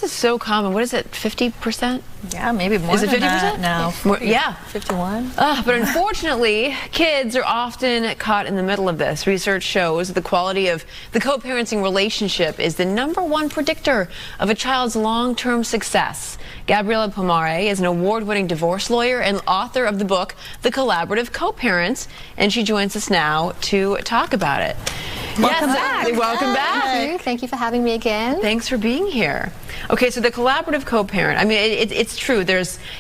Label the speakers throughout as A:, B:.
A: Divorce is so common. What is it, 50%?
B: Yeah, maybe more
A: is it 50%
B: that now.
A: Yeah.
B: 51.
A: But unfortunately, kids are often caught in the middle of this. Research shows that the quality of the co-parenting relationship is the #1 predictor of a child's long-term success. Gabriella Pomare is an award-winning divorce lawyer and author of the book, The Collaborative Co-Parents, and she joins us now to talk about it.
C: Welcome back.
A: Welcome back.
C: Thank you for having me again.
A: Thanks for being here. Okay, so the collaborative co-parent, I mean, it's true.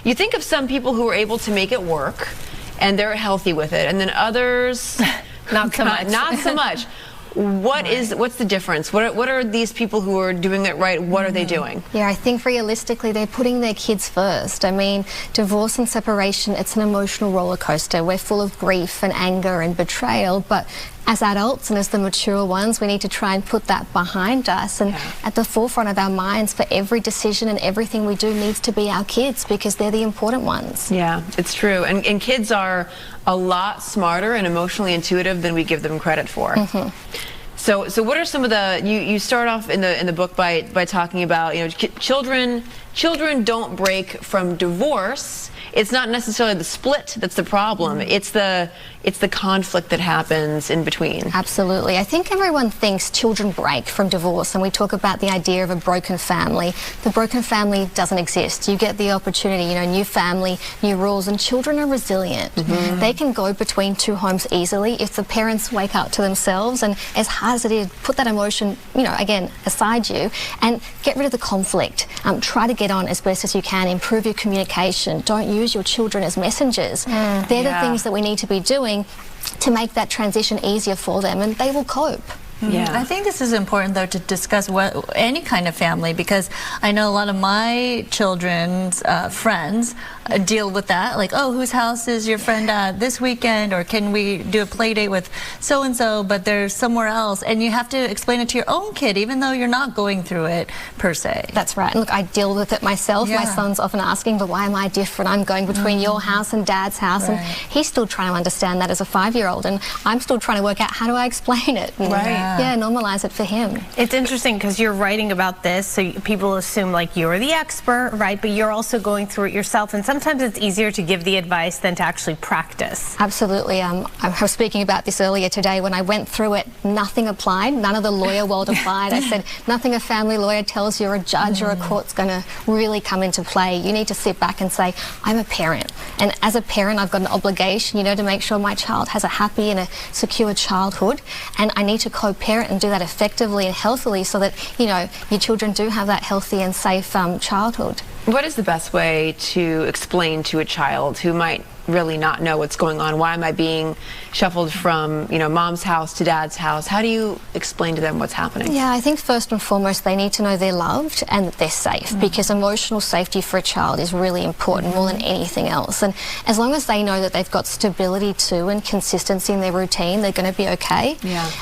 A: You think of some people who are able to make it work, and they're healthy with it, and then others,
C: not so much.
A: Not so much. What's the difference? What are these people who are doing it right? What are they doing?
C: Yeah, I think realistically they're putting their kids first. I mean, divorce and separation, it's an emotional roller coaster. We're full of grief and anger and betrayal, but as adults and as the mature ones, we need to try and put that behind us, and at the forefront of our minds for every decision and everything we do needs to be our kids, because they're the important ones.
A: Yeah, it's true. And kids are a lot smarter and emotionally intuitive than we give them credit for. So what are some of the, you start off in the book by talking about, children don't break from divorce. It's not necessarily the split that's the problem. It's the conflict that happens in between.
C: Absolutely. I think everyone thinks children break from divorce, and we talk about the idea of a broken family. The broken family doesn't exist. You get the opportunity, new family, new rules, and children are resilient. They can go between two homes easily if the parents wake up to themselves, and as hard as it is, put that emotion, again, aside you, and get rid of the conflict. Try to get on as best as you can, improve your communication. Don't use your children as messengers. They're the things that we need to be doing to make that transition easier for them, and they will cope.
B: Yeah, I think this is important, though, to discuss any kind of family, because I know a lot of my children's friends deal with that, like, oh, whose house is your friend at this weekend, or can we do a play date with so-and-so, but they're somewhere else, and you have to explain it to your own kid, even though you're not going through it, per se.
C: That's right. Look, I deal with it myself. My son's often asking, but why am I different? I'm going between your house and Dad's house, and he's still trying to understand that as a 5-year-old, and I'm still trying to work out how do I explain it. Yeah, normalize it for him.
D: It's interesting because you're writing about this, so people assume like you're the expert, right? But you're also going through it yourself, and sometimes it's easier to give the advice than to actually practice.
C: Absolutely. I was speaking about this earlier today. When I went through it, nothing applied. None of the lawyer world applied. I said, nothing a family lawyer tells you or a judge or a court's going to really come into play. You need to sit back and say, I'm a parent. And as a parent, I've got an obligation, to make sure my child has a happy and a secure childhood. And I need to co-parent and do that effectively and healthily so that, your children do have that healthy and safe childhood.
A: What is the best way to explain to a child who might really not know what's going on? Why am I being shuffled from, mom's house to dad's house? How do you explain to them what's happening?
C: Yeah, I think first and foremost they need to know they're loved and that they're safe, because emotional safety for a child is really important more than anything else. And as long as they know that they've got stability too and consistency in their routine, they're going to be okay.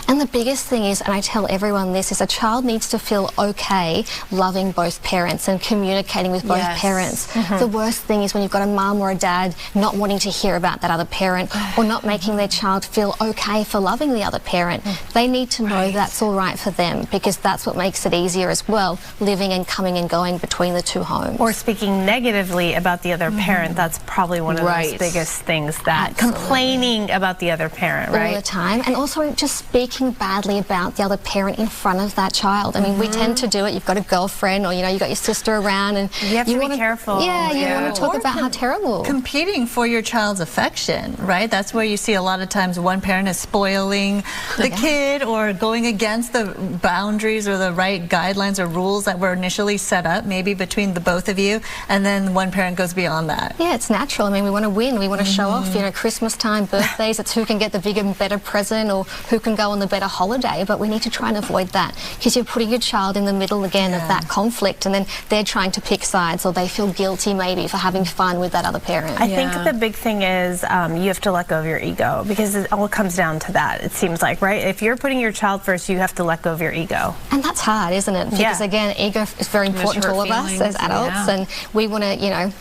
C: And the biggest thing is, and I tell everyone this, is a child needs to feel okay loving both parents and communicating with both parents. The worst thing is when you've got a mum or a dad not wanting to hear about that other parent, or not making their child feel okay for loving the other parent. They need to know that's all right for them, because that's what makes it easier as well, living and coming and going between the two homes.
D: Or speaking negatively about the other parent, that's probably one of those biggest things, that complaining about the other parent, right?
C: All the time. And also just speaking badly about the other parent in front of that child. I mean, we tend to do it. You've got a girlfriend, or you've got your sister around, and
D: you have to be careful.
C: Yeah, you want to talk about how terrible.
B: Competing for your child's affection, right? That's where you see a lot of times one parent is spoiling the kid or going against the boundaries or the right guidelines or rules that were initially set up, maybe between the both of you, and then one parent goes beyond that.
C: Yeah, it's natural. I mean, we want to win. We want to show off, Christmas time, birthdays, it's who can get the bigger and better present or who can go on the better holiday, but we need to try and avoid that, because you're putting your child in the middle again of that conflict, and then they're trying to pick sides, or they feel guilty maybe for having fun with that other parent.
D: I think the big thing is you have to let go of your ego, because it all comes down to that, it seems like, right? If you're putting your child first, you have to let go of your ego.
C: And that's hard, isn't it? Because again, ego is very important to all of us as adults, and we want to,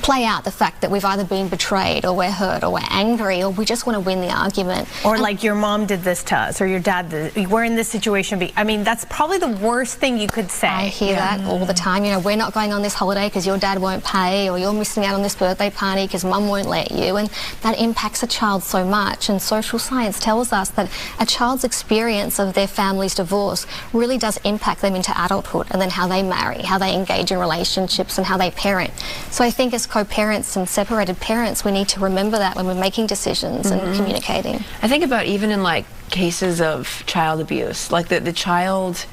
C: play out the fact that we've either been betrayed or we're hurt or we're angry or we just want to win the argument.
D: Or like your mom did this to us or your dad did, we're in this situation. I mean, that's probably the worst thing you could say.
C: I hear that all the time. You know, we're not going on this holiday because your dad won't pay, or you're missing out on this birthday party because mum won't let you, and that impacts a child so much. And social science tells us that a child's experience of their family's divorce really does impact them into adulthood, and then how they marry, how they engage in relationships, and how they parent. So I think as co-parents and separated parents, we need to remember that when we're making decisions and communicating.
A: I think about even in like cases of child abuse, like the child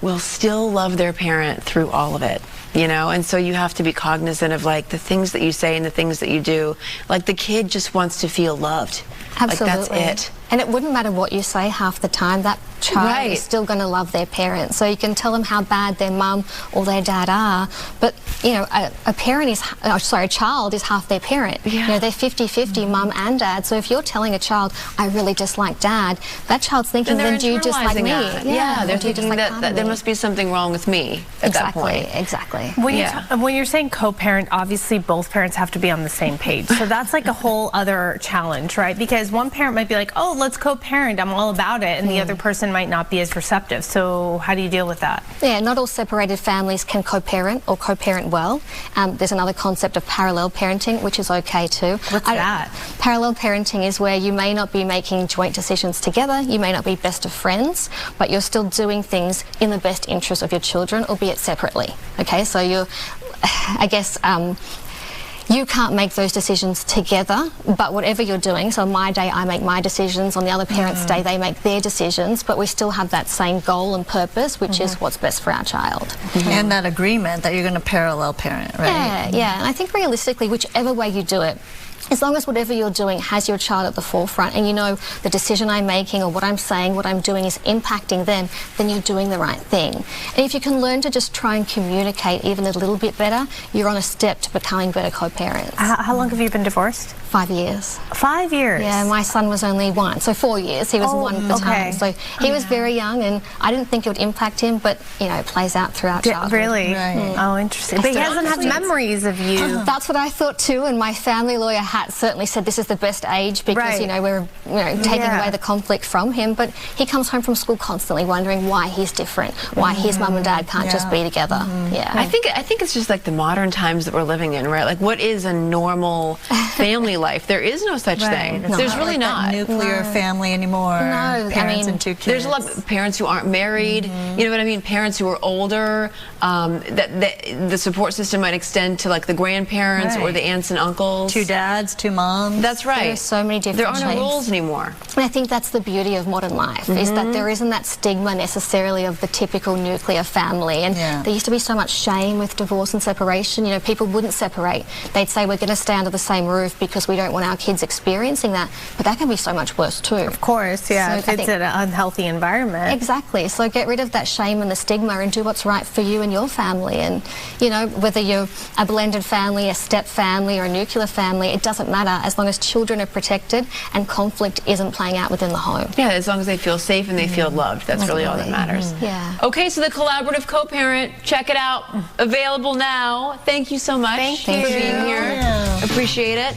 A: will still love their parent through all of it, you know, and so you have to be cognizant of like the things that you say and the things that you do. Like the kid just wants to feel loved.
C: Absolutely.
A: Like that's it.
C: And it wouldn't matter what you say half the time, that child is still going to love their parents. So you can tell them how bad their mum or their dad are, but you know, a child is half their parent. You know, they're 50-50 mum and dad. So if you're telling a child, I really dislike dad, that child's thinking, then do you dislike me?
A: Yeah, they're thinking that there must be something wrong with me at that point.
C: Exactly.
D: When you're saying co-parent, obviously both parents have to be on the same page. So that's like a whole other challenge, right? Because one parent might be like, oh, let's co-parent, I'm all about it, and the other person might not be as receptive. So how do you deal with that?
C: Yeah, not all separated families can co-parent or co-parent well. There's another concept of parallel parenting, which is okay too.
D: What's that?
C: Parallel parenting is where you may not be making joint decisions together, you may not be best of friends, but you're still doing things in the best interest of your children, albeit separately. Okay, so you're, I guess, you can't make those decisions together, but whatever you're doing, so on my day I make my decisions, on the other parent's day they make their decisions, but we still have that same goal and purpose, which is what's best for our child.
B: And that agreement that you're going to parallel parent, right?
C: Yeah, and I think realistically, whichever way you do it, as long as whatever you're doing has your child at the forefront and you know the decision I'm making or what I'm saying, what I'm doing is impacting them, then you're doing the right thing. And if you can learn to just try and communicate even a little bit better, you're on a step to becoming better co-parents.
D: How long have you been divorced?
C: 5 years.
D: 5 years?
C: Yeah, my son was only 1, so 4 years. He was 1 at the time. So he was very young and I didn't think it would impact him, but you know, it plays out throughout childhood.
D: Really? Oh, interesting. But he doesn't have memories of you.
C: That's what I thought too, and my family lawyer hat certainly said this is the best age because you know we're taking away the conflict from him, but he comes home from school constantly wondering why he's different, why his mum and dad can't just be together.
A: I think it's just like the modern times that we're living in, right? Like what is a normal family life? There is no such thing. There's really not.
B: Nuclear family anymore.
C: No,
B: parents and 2 kids.
A: There's a lot of parents who aren't married. You know what I mean? Parents who are older. The support system might extend to like the grandparents or the aunts and uncles.
B: 2 dads, 2 moms.
A: That's right.
C: There's so many different
A: There aren't
C: shapes.
A: no rules anymore.
C: And I think that's the beauty of modern life, is that there isn't that stigma necessarily of the typical nuclear family. And there used to be so much shame with divorce and separation. You know, people wouldn't separate. They'd say we're going to stay under the same roof because we don't want our kids experiencing that. But that can be so much worse too. Of
D: course, yeah. So it's an unhealthy environment.
C: Exactly. So get rid of that shame and the stigma and do what's right for you and your family. And, you know, whether you're a blended family, a step family, or a nuclear family, it doesn't matter as long as children are protected and conflict isn't playing out within the home.
A: Yeah, as long as they feel safe and they feel loved. That's really all that matters.
C: Yeah.
A: Okay, so the collaborative co-parent, check it out. Available now. Thank you so much
D: Thank you.
A: for being here. Appreciate it.